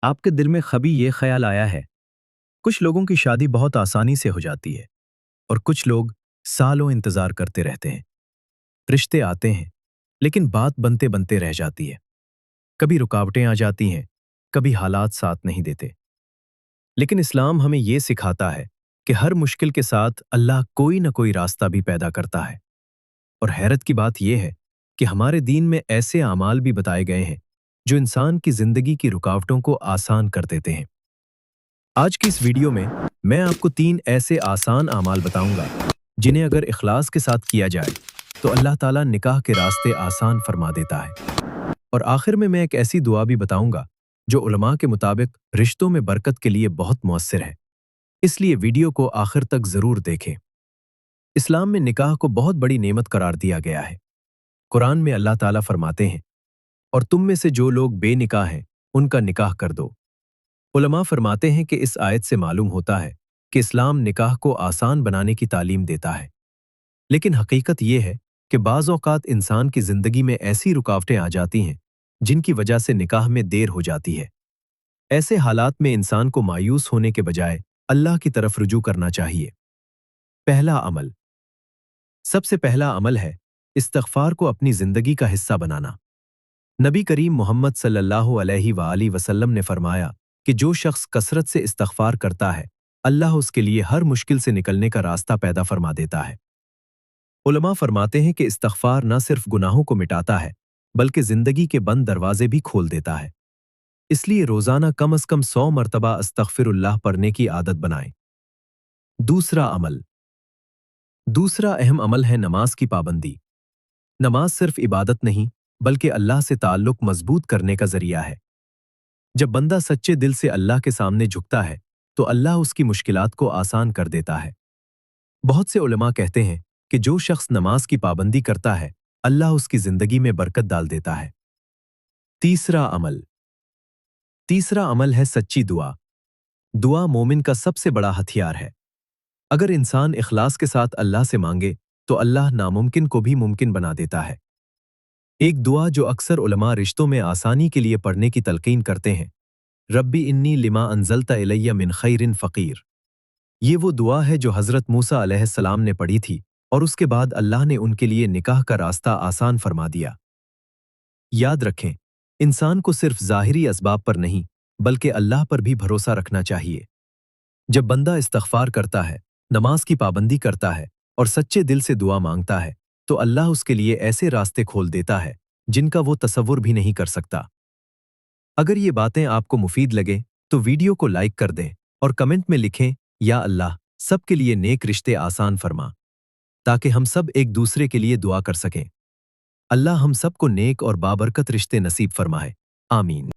आपके दिल में कभी ये ख्याल आया है, कुछ लोगों की शादी बहुत आसानी से हो जाती है और कुछ लोग सालों इंतजार करते रहते हैं। रिश्ते आते हैं, लेकिन बात बनते बनते रह जाती है। कभी रुकावटें आ जाती हैं, कभी हालात साथ नहीं देते। लेकिन इस्लाम हमें ये सिखाता है कि हर मुश्किल के साथ अल्लाह कोई ना कोई रास्ता भी पैदा करता है। और हैरत की बात यह है कि हमारे दीन में ऐसे अमाल भी बताए गए हैं जो इंसान की जिंदगी की रुकावटों को आसान कर देते हैं। आज की इस वीडियो में मैं आपको 3 ऐसे आसान अमाल बताऊंगा जिन्हें अगर इखलास के साथ किया जाए तो अल्लाह ताला निकाह के रास्ते आसान फरमा देता है। और आखिर में मैं एक ऐसी दुआ भी बताऊंगा जो उलमा के मुताबिक रिश्तों में बरकत के लिए बहुत मुअस्सिर है। इसलिए वीडियो को आखिर तक जरूर देखें। इस्लाम में निकाह को बहुत बड़ी नेमत करार दिया गया है। कुरान में अल्लाह ताला फरमाते हैं, और तुम में से जो लोग बेनिकाह हैं उनका निकाह कर दो। उलमा फरमाते हैं कि इस आयत से मालूम होता है कि इस्लाम निकाह को आसान बनाने की तालीम देता है। लेकिन हकीकत यह है कि बाज़ औक़ात इंसान की जिंदगी में ऐसी रुकावटें आ जाती हैं जिनकी वजह से निकाह में देर हो जाती है। ऐसे हालात में इंसान को मायूस होने के बजाय अल्लाह की तरफ रुजू करना चाहिए। पहला अमल, सबसे पहला अमल है इस्तिग़फ़ार को अपनी जिंदगी का हिस्सा बनाना। नबी करीम मोहम्मद सल्लल्लाहु अलैहि वसल्लम ने फरमाया कि जो शख्स कसरत से इस्तिग़फ़ार करता है, अल्लाह उसके लिए हर मुश्किल से निकलने का रास्ता पैदा फरमा देता है। उलमा फरमाते हैं कि इस्तिग़फ़ार न सिर्फ गुनाहों को मिटाता है बल्कि जिंदगी के बंद दरवाजे भी खोल देता है। इसलिए रोजाना कम से कम 100 मरतबा अस्तग़फ़िरुल्लाह पढ़ने की आदत बनाएं। दूसरा अमल, दूसरा अहम अमल है नमाज की पाबंदी। नमाज सिर्फ इबादत नहीं बल्कि अल्लाह से ताल्लुक मजबूत करने का जरिया है। जब बंदा सच्चे दिल से अल्लाह के सामने झुकता है तो अल्लाह उसकी मुश्किलात को आसान कर देता है। बहुत से उलमा कहते हैं कि जो शख्स नमाज की पाबंदी करता है, अल्लाह उसकी जिंदगी में बरकत डाल देता है। तीसरा अमल, तीसरा अमल है सच्ची दुआ। दुआ मोमिन का सबसे बड़ा हथियार है। अगर इंसान इखलास के साथ अल्लाह से मांगे तो अल्लाह नामुमकिन को भी मुमकिन बना देता है। एक दुआ जो अक्सर उलमा रिश्तों में आसानी के लिए पढ़ने की तलकीन करते हैं, रब्बी इन्नी लिमा अंज़लता इलैया मिन खैरिन फ़कीर। ये वो दुआ है जो हज़रत मूसा अलैहिस्सलाम ने पढ़ी थी और उसके बाद अल्लाह ने उनके लिए निकाह का रास्ता आसान फरमा दिया। याद रखें, इंसान को सिर्फ ज़ाहिरी असबाब पर नहीं बल्कि अल्लाह पर भी भरोसा रखना चाहिए। जब बंदा इस्तिग़फ़ार करता है, नमाज की पाबंदी करता है और सच्चे दिल से दुआ मांगता है तो अल्लाह उसके लिए ऐसे रास्ते खोल देता है जिनका वो तसव्वुर भी नहीं कर सकता। अगर ये बातें आपको मुफीद लगे तो वीडियो को लाइक कर दें और कमेंट में लिखें, या अल्लाह सबके लिए नेक रिश्ते आसान फरमा, ताकि हम सब एक दूसरे के लिए दुआ कर सकें। अल्लाह हम सबको नेक और बाबरकत रिश्ते नसीब फरमाए। आमीन।